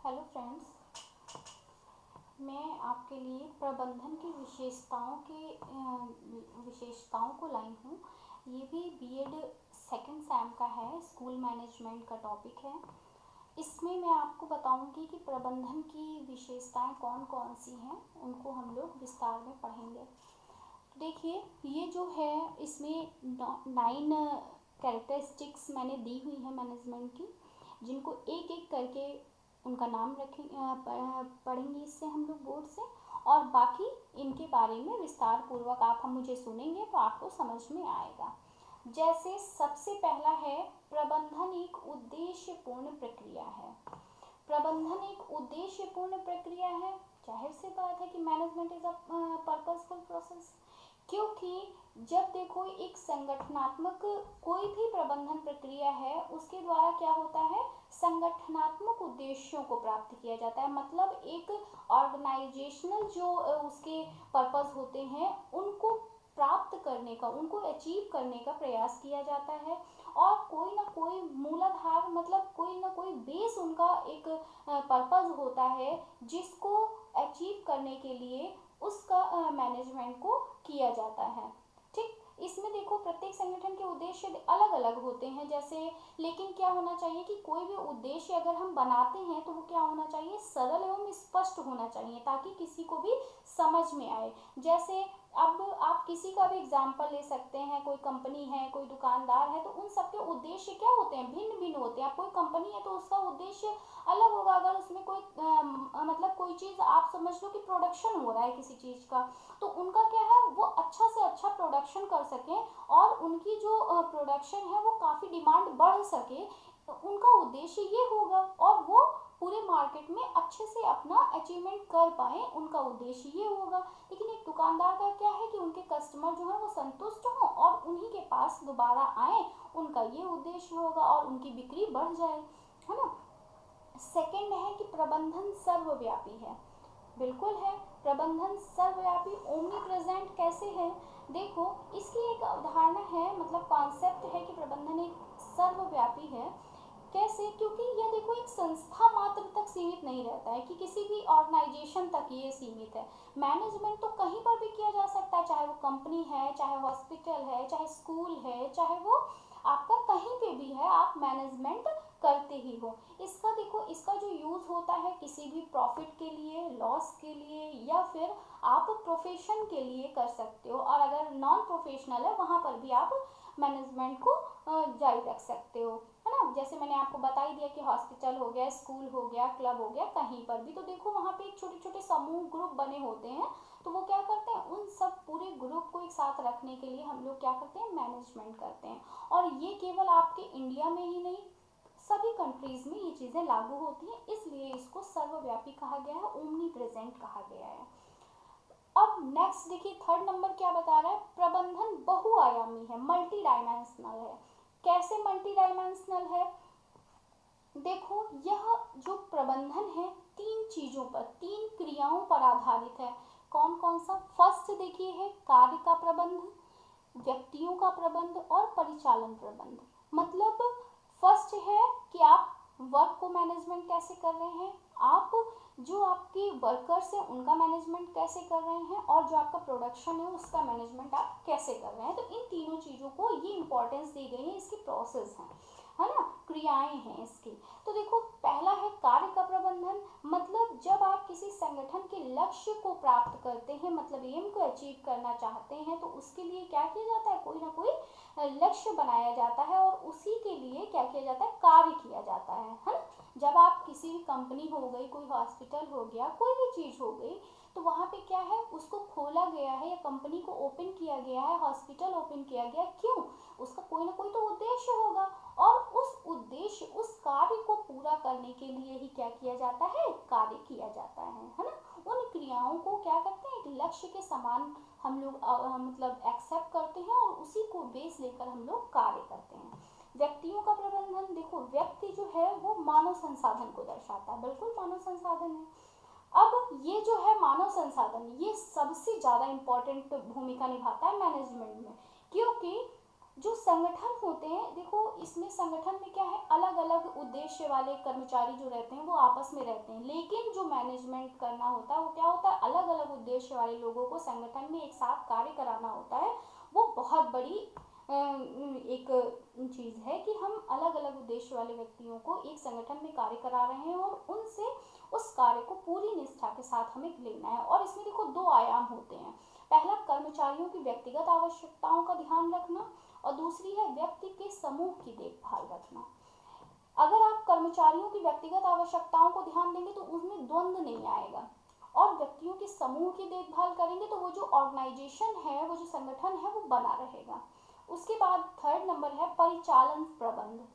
Hello friends, मैं आपके लिए प्रबंधन की विशेषताओं को लाई हूँ। ये भी बीएड सेकंड सेम का है, स्कूल मैनेजमेंट का टॉपिक है। इसमें मैं आपको बताऊंगी कि प्रबंधन की विशेषताएं कौन कौन सी हैं, उनको हम लोग विस्तार में पढ़ेंगे। देखिए, ये जो है इसमें 9 कैरेक्टरिस्टिक्स मैंने दी हुई है मैनेजमेंट की, जिनको एक एक करके उनका नाम पढ़ेंगे इससे हम लोग बोर्ड से, और बाकी इनके बारे में विस्तार पूर्वक आप हम मुझे सुनेंगे तो आपको समझ में आएगा। जैसे सबसे पहला है, प्रबंधन एक उद्देश्यपूर्ण प्रक्रिया है। प्रबंधन एक उद्देश्यपूर्ण प्रक्रिया है। जाहिर सी बात है कि management is a purposeful process, क्योंकि जब देखो एक संगठनात्मक कोई भी प्रबंधन प्रक्रिया है, उसके द्वारा क्या होता है, संगठनात्मक उद्देश्यों को प्राप्त किया जाता है। मतलब एक ऑर्गेनाइजेशनल जो उसके पर्पस होते हैं, उनको प्राप्त करने का, उनको अचीव करने का प्रयास किया जाता है। और कोई ना कोई मूलाधार, मतलब कोई ना कोई बेस उनका एक पर्पस होता है, जिसको अचीव करने के लिए उसका मैनेजमेंट को किया जाता है। ठीक, इसमें देखो प्रत्येक संगठन के उद्देश्य अलग अलग होते हैं। जैसे, लेकिन क्या होना चाहिए कि कोई भी उद्देश्य अगर हम बनाते हैं तो वो क्या होना चाहिए, सरल एवं स्पष्ट होना चाहिए, ताकि किसी को भी समझ में आए। जैसे अब आप किसी का भी एग्जाम्पल ले सकते हैं, कोई कंपनी है, कोई दुकानदार है, तो उन सबके उद्देश्य क्या होते हैं, भिन्न भिन्न होते हैं। अब कोई कंपनी है तो उसका उद्देश्य अलग होगा। अगर उसमें कोई मतलब कोई चीज़ आप समझ लो कि प्रोडक्शन हो रहा है किसी चीज़ का, तो उनका क्या है, वो अच्छा से अच्छा प्रोडक्शन कर सकें और उनकी जो प्रोडक्शन है वो काफ़ी डिमांड बढ़ सके, उनका उद्देश्य ये होगा। और वो पूरे मार्केट में अच्छे से अपना अचीवमेंट कर पाए, उनका उद्देश्य ये होगा। लेकिन एक दुकानदार का क्या है कि उनके कस्टमर जो है वो संतुष्ट हों और उन्हीं के पास दोबारा आए, उनका ये उद्देश्य होगा और उनकी बिक्री बढ़ जाए, है ना। सेकंड है कि प्रबंधन सर्वव्यापी है। बिल्कुल है, प्रबंधन सर्वव्यापी, ओमनी प्रेजेंट कैसे है, देखो इसकी एक अवधारणा है, मतलब कॉन्सेप्ट है कि प्रबंधन एक सर्वव्यापी है। कैसे, क्योंकि यह देखो एक संस्था मात्र तक सीमित नहीं रहता है, कि किसी भी ऑर्गेनाइजेशन तक ये सीमित है। मैनेजमेंट तो कहीं पर भी किया जा सकता है, चाहे वो कंपनी है, चाहे हॉस्पिटल है, चाहे स्कूल है, चाहे वो आपका कहीं पे भी है, आप मैनेजमेंट करते ही हो। इसका देखो, इसका जो यूज़ होता है किसी भी प्रॉफिट के लिए, लॉस के लिए, या फिर आप प्रोफेशन के लिए कर सकते हो। और अगर नॉन प्रोफेशनल है, वहाँ पर भी आप मैनेजमेंट को जारी रख सकते हो, है ना। जैसे मैंने आपको बता ही दिया कि हॉस्पिटल हो गया, स्कूल हो गया, क्लब हो गया, कहीं पर भी तो देखो वहाँ पे एक छोटे छोटे समूह, ग्रुप बने होते हैं। तो वो क्या करते हैं, उन सब पूरे ग्रुप को एक साथ रखने के लिए हम लोग क्या करते हैं, मैनेजमेंट करते हैं। और ये केवल आपके इंडिया में ही नहीं, सभी कंट्रीज में ये चीज़ें लागू होती हैं, इसलिए इसको सर्वव्यापी कहा गया है, ओमनी प्रेजेंट कहा गया है। अब नेक्स्ट देखिए, थर्ड नंबर क्या बता रहा है, प्रबंधन बहुआयामी है, मल्टी डायमेंशनल है। कैसे मल्टी डायमेंशनल है, देखो यह जो प्रबंधन है तीन चीजों पर, तीन क्रियाओं पर आधारित है। कौन कौन सा, फर्स्ट देखिए है कार्य का प्रबंध, व्यक्तियों का प्रबंध और परिचालन प्रबंध। मतलब फर्स्ट है कि आप वर्क को मैनेजमेंट कैसे कर रहे हैं, आप जो आपके वर्कर्स हैं उनका मैनेजमेंट कैसे कर रहे हैं, और जो आपका प्रोडक्शन है उसका मैनेजमेंट आप कैसे कर रहे हैं। तो इन तीनों चीज़ों को ये इंपॉर्टेंस दी गई है, इसकी प्रोसेस है ना, क्रियाएं हैं इसकी। तो देखो पहला है कार्य का प्रबंधन। मतलब जब आप किसी संगठन के लक्ष्य को प्राप्त करते हैं, मतलब एम को अचीव करना चाहते हैं, तो उसके लिए क्या किया जाता है, कोई ना कोई लक्ष्य बनाया जाता है और उसी के लिए क्या किया जाता है, कार्य किया जाता है ना। जब आप किसी भी कंपनी हो गई, कोई हॉस्पिटल हो गया, कोई भी चीज़ हो गई, तो वहाँ पे क्या है, उसको खोला गया है या कंपनी को ओपन किया गया है, हॉस्पिटल ओपन किया गया, क्यों, उसका कोई ना कोई तो उद्देश्य होगा। और उस उद्देश्य, उस कार्य को पूरा करने के लिए ही क्या किया जाता है, कार्य किया जाता है ना। उन क्रियाओं को क्या करते हैं, एक लक्ष्य के समान हम लोग मतलब एक्सेप्ट करते हैं और उसी को बेस लेकर हम लोग कार्य करते हैं। व्यक्तियों का प्रबंधन, देखो व्यक्ति जो है वो मानव संसाधन को दर्शाता है, बिल्कुल मानव संसाधन है। अब ये जो है मानव संसाधन, ये सबसे ज़्यादा इम्पोर्टेंट भूमिका निभाता है मैनेजमेंट में, क्योंकि जो संगठन होते हैं, देखो इसमें संगठन में क्या है, अलग अलग उद्देश्य वाले कर्मचारी जो रहते हैं वो आपस में रहते हैं, लेकिन जो मैनेजमेंट करना होता है वो क्या होता है, अलग अलग उद्देश्य वाले लोगों को संगठन में एक साथ कार्य कराना होता है। वो बहुत बड़ी एक चीज़ है कि हम अलग अलग उद्देश्य वाले व्यक्तियों को एक संगठन में कार्य करा रहे हैं और उनसे उस कार्य को पूरी निष्ठा के साथ हमें लेना है। और इसमें देखो दो आयाम होते हैं, पहला कर्मचारियों की व्यक्तिगत आवश्यकताओं का ध्यान रखना और दूसरी है व्यक्ति के समूह की देखभाल रखना। अगर आप कर्मचारियों की व्यक्तिगत आवश्यकताओं को ध्यान देंगे तो उसमें द्वंद्व नहीं आएगा, और व्यक्तियों के समूह की देखभाल करेंगे तो वो जो ऑर्गेनाइजेशन है, वो जो संगठन है वो बना रहेगा। उसके बाद थर्ड नंबर है परिचालन प्रबंध।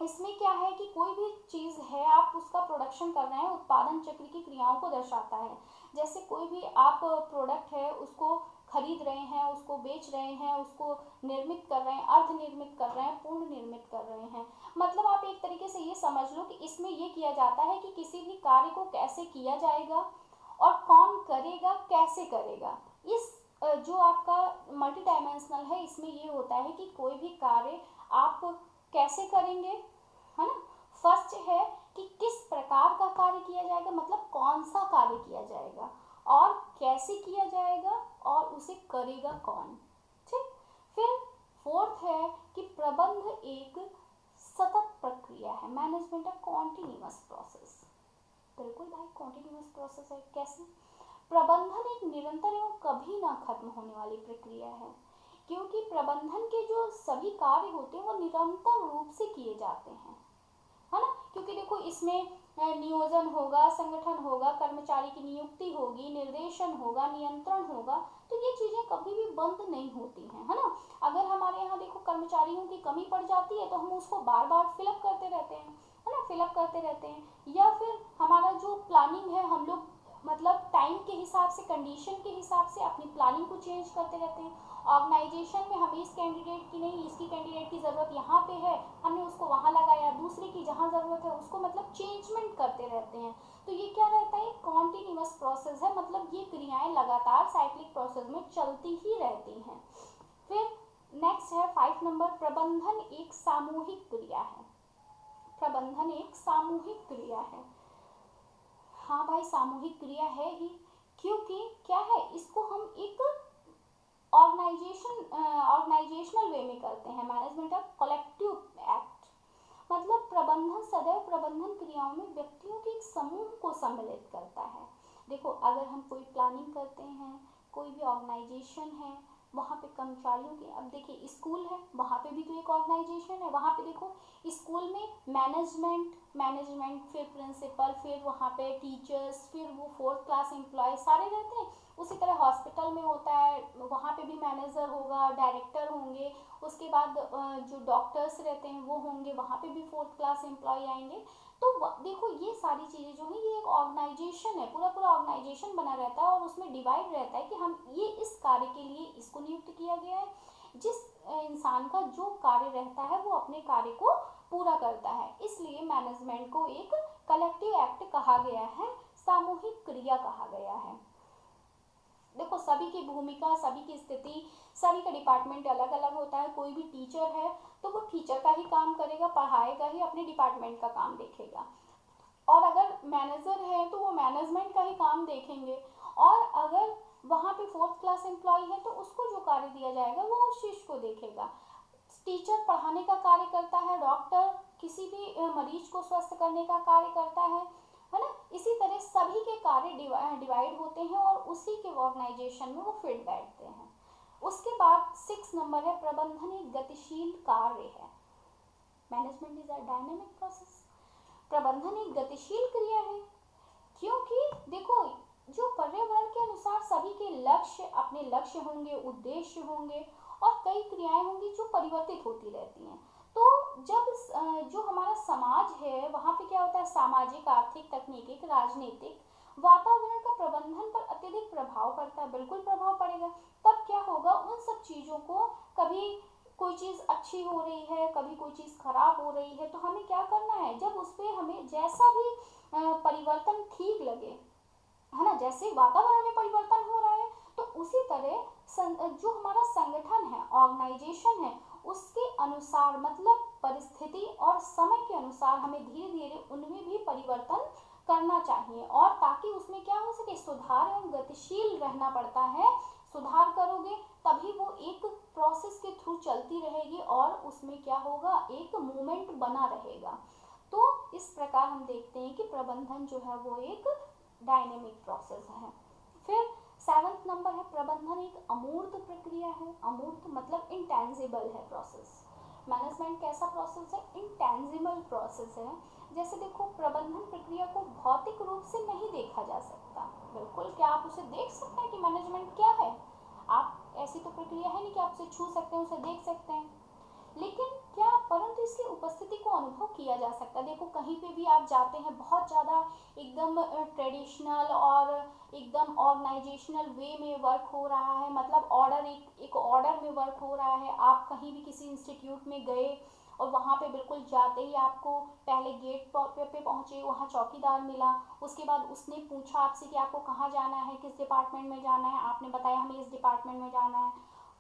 इसमें क्या है कि कोई भी चीज़ है, आप उसका प्रोडक्शन कर रहे हैं, उत्पादन चक्र की क्रियाओं को दर्शाता है। जैसे कोई भी आप प्रोडक्ट है उसको खरीद रहे हैं, उसको बेच रहे हैं, उसको निर्मित कर रहे हैं, अर्ध निर्मित कर रहे हैं, पूर्ण निर्मित कर रहे हैं। मतलब आप एक तरीके से ये समझ लो कि इसमें ये किया जाता है कि किसी भी कार्य को कैसे किया जाएगा और कौन करेगा, कैसे करेगा। इस जो आपका मल्टी डायमेंशनल है, इसमें ये होता है कि कोई भी कार्य आप कैसे करेंगे, है ना। फर्स्ट है कि किस प्रकार का कार्य किया जाएगा, मतलब कौन सा कार्य किया जाएगा, और कैसे किया जाएगा, और उसे करेगा कौन। ठीक। फिर फोर्थ है कि प्रबंध एक सतत प्रक्रिया है, मैनेजमेंट है कॉन्टिन्यूअस प्रोसेस। बिल्कुल भाई, कॉन्टिन्यूअस प्रोसेस है। कैसे? प्रबंधन एक निरंतर एवं कभी ना खत्म होने वाली प्रक्रिया है, क्योंकि प्रबंधन के जो सभी कार्य होते हैं वो निरंतर रूप से किए जाते हैं, है ना। क्योंकि देखो इसमें नियोजन होगा, संगठन होगा, कर्मचारी की नियुक्ति होगी, निर्देशन होगा, नियंत्रण होगा, तो ये चीजें कभी भी बंद नहीं होती हैं, है ना। अगर हमारे यहाँ देखो कर्मचारियों की कमी पड़ जाती है तो हम उसको बार बार फिलअप करते रहते हैं, है ना, फिलअप करते रहते हैं। या फिर हमारा जो प्लानिंग है, हम लोग मतलब टाइम के हिसाब से, कंडीशन के हिसाब से अपनी प्लानिंग को चेंज करते रहते हैं। ऑर्गेनाइजेशन में हमें इस कैंडिडेट की नहीं, इसकी कैंडिडेट की ज़रूरत यहाँ पे है, हमने उसको वहाँ लगाया, दूसरे की जहाँ ज़रूरत है उसको मतलब चेंजमेंट करते रहते हैं। तो ये क्या रहता है, कॉन्टिन्यूअस प्रोसेस है, मतलब ये क्रियाएं लगातार साइक्लिक प्रोसेस में चलती ही रहती हैं। फिर नेक्स्ट है 5 नंबर, प्रबंधन एक सामूहिक क्रिया है। प्रबंधन एक सामूहिक क्रिया है। हाँ भाई, सामूहिक क्रिया है ही, क्योंकि क्या है, इसको हम एक ऑर्गेनाइजेशनल वे में करते हैं, मैनेजमेंट ऑफ कलेक्टिव एक्ट। मतलब प्रबंधन सदैव प्रबंधन क्रियाओं में व्यक्तियों के एक समूह को सम्मिलित करता है। देखो अगर हम कोई प्लानिंग करते हैं, कोई भी ऑर्गेनाइजेशन है, वहाँ पे कर्मचारियों के, अब देखिए स्कूल है, वहाँ पे भी तो एक ऑर्गेनाइजेशन है। वहाँ पे देखो स्कूल में मैनेजमेंट, फिर प्रिंसिपल, फिर वहाँ पे टीचर्स, फिर वो 4th क्लास एम्प्लॉय सारे रहते हैं। उसी तरह हॉस्पिटल में होता है, वहाँ पे भी मैनेजर होगा, डायरेक्टर होंगे, उसके बाद जो डॉक्टर्स रहते हैं वो होंगे, वहाँ पे भी 4th क्लास एम्प्लॉय आएंगे। तो देखो ये सारी चीज़ें जो है, ये एक ऑर्गेनाइजेशन है, पूरा पूरा ऑर्गेनाइजेशन बना रहता है, और उसमें डिवाइड रहता है कि हम ये इस कार्य के लिए इसको नियुक्त किया गया है। जिस इंसान का जो कार्य रहता है वो अपने कार्य को पूरा करता है, इसलिए मैनेजमेंट को एक कलेक्टिव एक्ट कहा गया है, सामूहिक क्रिया कहा गया है। देखो सभी की भूमिका, सभी की स्थिति, सभी का डिपार्टमेंट अलग अलग होता है। कोई भी टीचर है तो वो टीचर का ही काम करेगा, पढ़ाएगा ही, अपने डिपार्टमेंट का काम देखेगा। और अगर मैनेजर है तो वो मैनेजमेंट का ही काम देखेंगे। और अगर वहाँ पे 4th क्लास एम्प्लॉय है तो उसको जो कार्य दिया जाएगा वो उस चीज़ को देखेगा। टीचर पढ़ाने का कार्य करता है, डॉक्टर किसी भी मरीज को स्वस्थ करने का कार्य करता है ना। इसी तरह सभी के कार्य डिवाइड होते हैं और उसी के ऑर्गेनाइजेशन में वो फिट बैठते हैं। उसके बाद 6 नंबर है, प्रबंधन एक गतिशील कार्य है। Management is a dynamic process. प्रबंधन एक गतिशील क्रिया है, क्योंकि देखो जो पर्यावरण के अनुसार सभी के लक्ष्य, अपने लक्ष्य होंगे, उद्देश्य होंगे, और कई क्रियाएं होंगी जो परिवर्तित होती रहती हैं। तो जब जो हमारा समाज है वहाँ पे क्या होता है, सामाजिक, आर्थिक, तकनीकी, राजनीतिक वातावरण का प्रबंधन पर अत्यधिक प्रभाव पड़ता है, बिल्कुल प्रभाव पड़ेगा। तब क्या होगा, उन सब चीज़ों को, कभी कोई चीज़ अच्छी हो रही है, कभी कोई चीज़ खराब हो रही है, तो हमें क्या करना है, जब उस पर हमें जैसा भी परिवर्तन ठीक लगे, है ना, जैसे वातावरण में परिवर्तन हो रहा है तो उसी तरह जो हमारा संगठन है, ऑर्गेनाइजेशन है, उसके अनुसार मतलब परिस्थिति और समय के अनुसार हमें धीरे धीरे उनमें भी परिवर्तन करना चाहिए, और ताकि उसमें क्या हो सके, सुधार एवं गतिशील रहना पड़ता है। सुधार करोगे तभी वो एक प्रोसेस के थ्रू चलती रहेगी और उसमें क्या होगा, एक मूवमेंट बना रहेगा। तो इस प्रकार हम देखते हैं कि प्रबंधन जो है वो एक डायनेमिक प्रोसेस है। फिर 7वां नंबर है, प्रबंधन एक अमूर्त प्रक्रिया है। अमूर्त मतलब इंटेंजिबल है प्रोसेस। मैनेजमेंट कैसा प्रोसेस है, इंटेंजिबल प्रोसेस है। जैसे देखो, प्रबंधन प्रक्रिया को भौतिक रूप से नहीं देखा जा सकता। बिल्कुल, क्या आप उसे देख सकते हैं कि मैनेजमेंट क्या है? आप ऐसी तो प्रक्रिया है नहीं कि आप उसे छू सकते हैं, उसे देख सकते हैं, लेकिन क्या परंतु इसकी उपस्थिति को अनुभव किया जा सकता है। देखो, कहीं पे भी आप जाते हैं, बहुत ज़्यादा एकदम ट्रेडिशनल और एकदम ऑर्गेनाइजेशनल वे में वर्क हो रहा है, मतलब ऑर्डर एक ऑर्डर में वर्क हो रहा है। आप कहीं भी किसी इंस्टीट्यूट में गए और वहाँ पे बिल्कुल जाते ही आपको पहले गेट पे पहुँचे, वहाँ चौकीदार मिला, उसके बाद उसने पूछा आपसे कि आपको कहाँ जाना है, किस डिपार्टमेंट में जाना है, आपने बताया हमें इस डिपार्टमेंट में जाना है।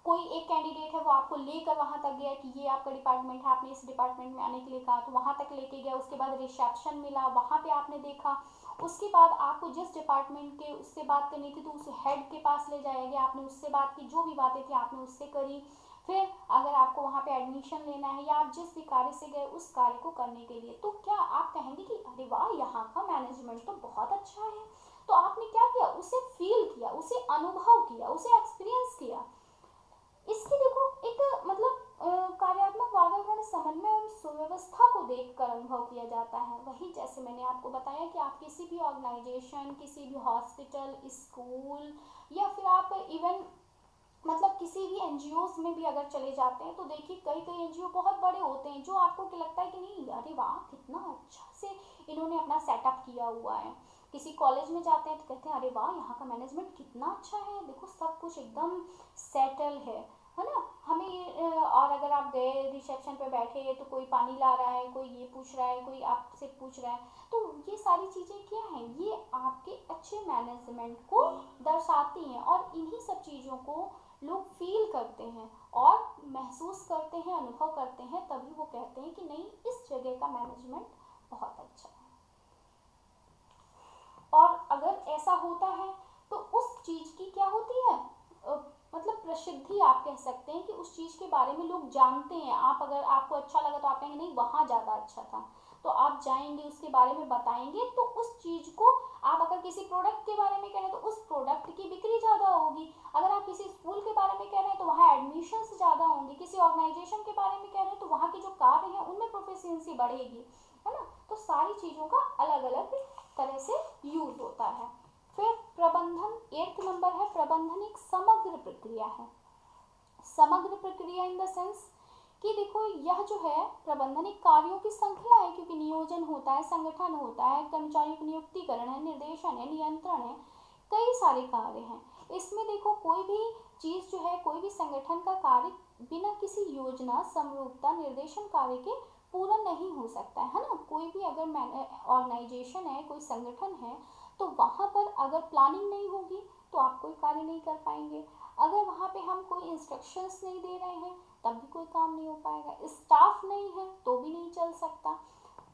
कोई एक कैंडिडेट है, वो आपको लेकर वहाँ तक गया कि ये आपका डिपार्टमेंट है, आपने इस डिपार्टमेंट में आने के लिए कहा, तो वहाँ तक लेके गया। उसके बाद रिसेप्शन मिला, वहाँ पे आपने देखा। उसके बाद आपको जिस डिपार्टमेंट के उससे बात करनी थी तो उस हेड के पास ले जाया गया, आपने उससे बात की, जो भी बातें थी आपने उससे करी। फिर अगर आपको वहाँ पे एडमिशन लेना है या आप जिस भी कार्य से गए उस कार्य को करने के लिए, तो क्या आप कहेंगे कि अरे वाह, यहाँ का मैनेजमेंट तो बहुत अच्छा है। तो आपने क्या किया, उसे फील किया, उसे अनुभव किया, उसे एक्सपीरियंस किया। इसकी देखो एक मतलब कार्यात्मक वातावरण, समन्वय और सुव्यवस्था को देखकर अनुभव किया जाता है। वही जैसे मैंने आपको बताया कि आप किसी भी ऑर्गेनाइजेशन, किसी भी हॉस्पिटल, स्कूल, या फिर आप इवन मतलब किसी भी एनजीओज में भी अगर चले जाते हैं तो देखिए कई कई एनजीओ बहुत बड़े होते हैं, जो आपको लगता है कि नहीं, अरे वाह, कितना अच्छा से इन्होंने अपना सेटअप किया हुआ है। किसी कॉलेज में जाते हैं तो कहते हैं अरे वाह, यहाँ का मैनेजमेंट कितना अच्छा है, देखो सब कुछ एकदम सेटल है ना। हमें और अगर आप गए रिसेप्शन पे बैठे तो कोई पानी ला रहा है, कोई ये पूछ रहा है, कोई आपसे पूछ रहा है, तो ये सारी चीज़ें क्या हैं, ये आपके अच्छे मैनेजमेंट को दर्शाती हैं। और इन्हीं सब चीज़ों को लोग फील करते हैं और महसूस करते हैं, अनुभव करते हैं, तभी वो कहते हैं कि नहीं, इस जगह का मैनेजमेंट बहुत अच्छा है। और अगर ऐसा होता है तो उस चीज़ की क्या होती है, मतलब प्रसिद्धि आप कह सकते हैं कि उस चीज़ के बारे में लोग जानते हैं। आप अगर आपको अच्छा लगा तो आप कहेंगे नहीं, वहाँ ज़्यादा अच्छा था, तो आप जाएंगे उसके बारे में बताएंगे, तो उस चीज़ को आप अगर किसी प्रोडक्ट के बारे में कह रहे हैं तो उस प्रोडक्ट की बिक्री ज़्यादा होगी। अगर आप किसी स्कूल के बारे में कह रहे हैं तो वहाँ एडमिशन्स ज़्यादा होंगे। किसी ऑर्गेनाइजेशन के बारे में कह रहे हैं तो वहाँ के जो कार्य हैं उनमें प्रोफिशिएंसी बढ़ेगी, है ना। तो सारी चीज़ों का अलग अलग तरह से यूज होता है। फिर प्रबंधन 8 नंबर है, प्रबंधन एक समग्र प्रक्रिया है। समग्र प्रक्रिया इन द सेंस कि देखो, यह जो है प्रबंधन एक कार्यों की श्रृंखला है, क्योंकि नियोजन होता है, संगठन होता है, कर्मचारियों की नियुक्तिकरण है, निर्देशन है, नियंत्रण है, कई सारे कार्य हैं। इसमें देखो, कोई भी चीज़ जो है, कोई भी संगठन का कार्य बिना किसी योजना, समरूपता, निर्देशन कार्य के पूरा नहीं हो सकता है ना। कोई भी अगर ऑर्गेनाइजेशन है, कोई संगठन है, तो वहाँ पर अगर प्लानिंग नहीं होगी तो आप कोई कार्य नहीं कर पाएंगे। अगर वहाँ पे हम कोई इंस्ट्रक्शंस नहीं दे रहे हैं तब भी कोई काम नहीं हो पाएगा। स्टाफ नहीं है तो भी नहीं चल सकता।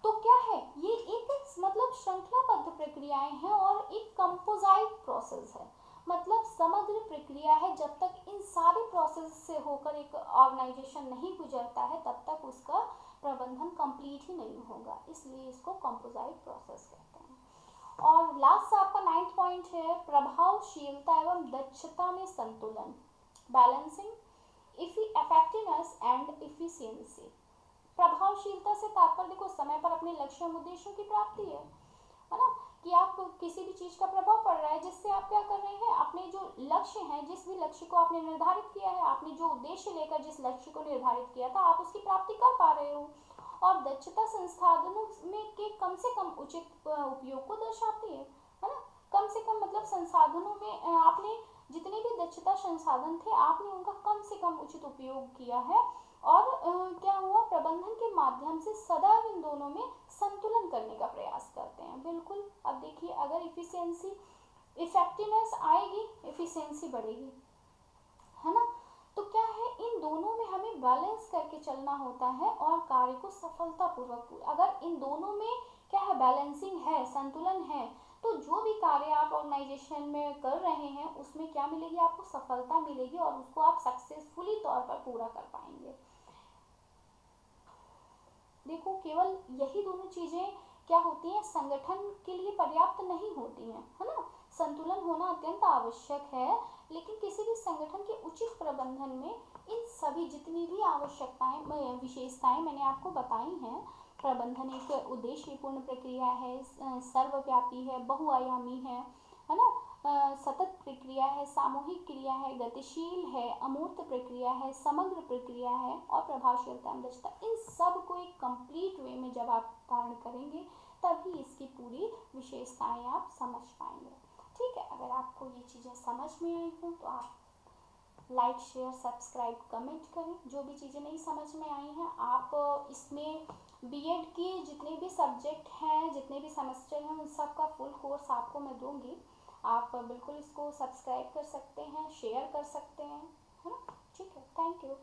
तो क्या है, ये एक मतलब श्रृंखलाबद्ध प्रक्रियाएं हैं और एक कंपोजाइट प्रोसेस है, मतलब समग्र प्रक्रिया है। जब तक इन सारे प्रोसेस से होकर एक ऑर्गेनाइजेशन नहीं गुजरता है तब तक उसका प्रबंधन कंप्लीट ही नहीं होगा, इसलिए इसको कंपोजाइट प्रोसेस कहते हैं। और लास्ट आपका 9th पॉइंट है, प्रभावशीलता एवं दक्षता में संतुलन, बैलेंसिंग इफेक्टिवनेस एंड इफिशियंसी। प्रभावशीलता से तात्पर्य देखो, समय पर अपने लक्ष्य और उद्देश्यों की प्राप्ति है ना, कि आप किसी भी चीज़ का प्रभाव पड़ रहा है, जिससे आप क्या कर रहे हैं, अपने जो लक्ष्य हैं, जिस भी लक्ष्य को आपने निर्धारित किया है, आपने जो उद्देश्य लेकर जिस लक्ष्य को निर्धारित किया था, आप उसकी प्राप्ति कर पा रहे हो। और दक्षता संसाधनों में के कम से कम उचित उपयोग को दर्शाती है ना। कम से कम मतलब संसाधनों में आपने जितने भी दक्षता संसाधन थे, आपने उनका कम से कम उचित उपयोग किया है। और क्या हुआ, प्रबंधन के माध्यम से सदा इन दोनों में संतुलन करने का प्रयास करते हैं। बिल्कुल, अब देखिए, अगर इफिशियंसी, इफेक्टिवनेस आएगी, इफिशियंसी बढ़ेगी, है ना। तो क्या है, इन दोनों में हमें बैलेंस करके चलना होता है और कार्य को सफलतापूर्वक, अगर इन दोनों में क्या है, बैलेंसिंग है, संतुलन है, तो जो भी कार्य आप ऑर्गेनाइजेशन में कर रहे हैं उसमें क्या मिलेगी, आपको सफलता मिलेगी और उसको आप सक्सेसफुली तौर पर पूरा कर पाएंगे। देखो केवल यही दोनों चीजें क्या होती हैं, संगठन के लिए पर्याप्त नहीं होती हैं, है ना। संतुलन होना अत्यंत आवश्यक है, लेकिन किसी भी संगठन के उचित प्रबंधन में इन सभी जितनी भी आवश्यकताएं, विशेषताएं मैंने आपको बताई हैं। प्रबंधन एक उद्देश्यपूर्ण प्रक्रिया है, सर्वव्यापी है, बहुआयामी है ना, सतत प्रक्रिया है, सामूहिक क्रिया है, गतिशील है, अमूर्त प्रक्रिया है, समग्र प्रक्रिया है और प्रभावशीलता दक्षता। इन सब को एक कंप्लीट वे में जब आप धारण करेंगे तभी इसकी पूरी विशेषताएं आप समझ पाएंगे। ठीक है, अगर आपको ये चीज़ें समझ में आई हो तो आप लाइक, शेयर, सब्सक्राइब, कमेंट करें। जो भी चीज़ें नहीं समझ में आई हैं आप इसमें बीएड के जितने भी सब्जेक्ट हैं, जितने भी सेमेस्टर हैं, उन सब का फुल कोर्स आपको मैं दूंगी। आप बिल्कुल इसको सब्सक्राइब कर सकते हैं, शेयर कर सकते हैं, है ना। ठीक है, थैंक यू।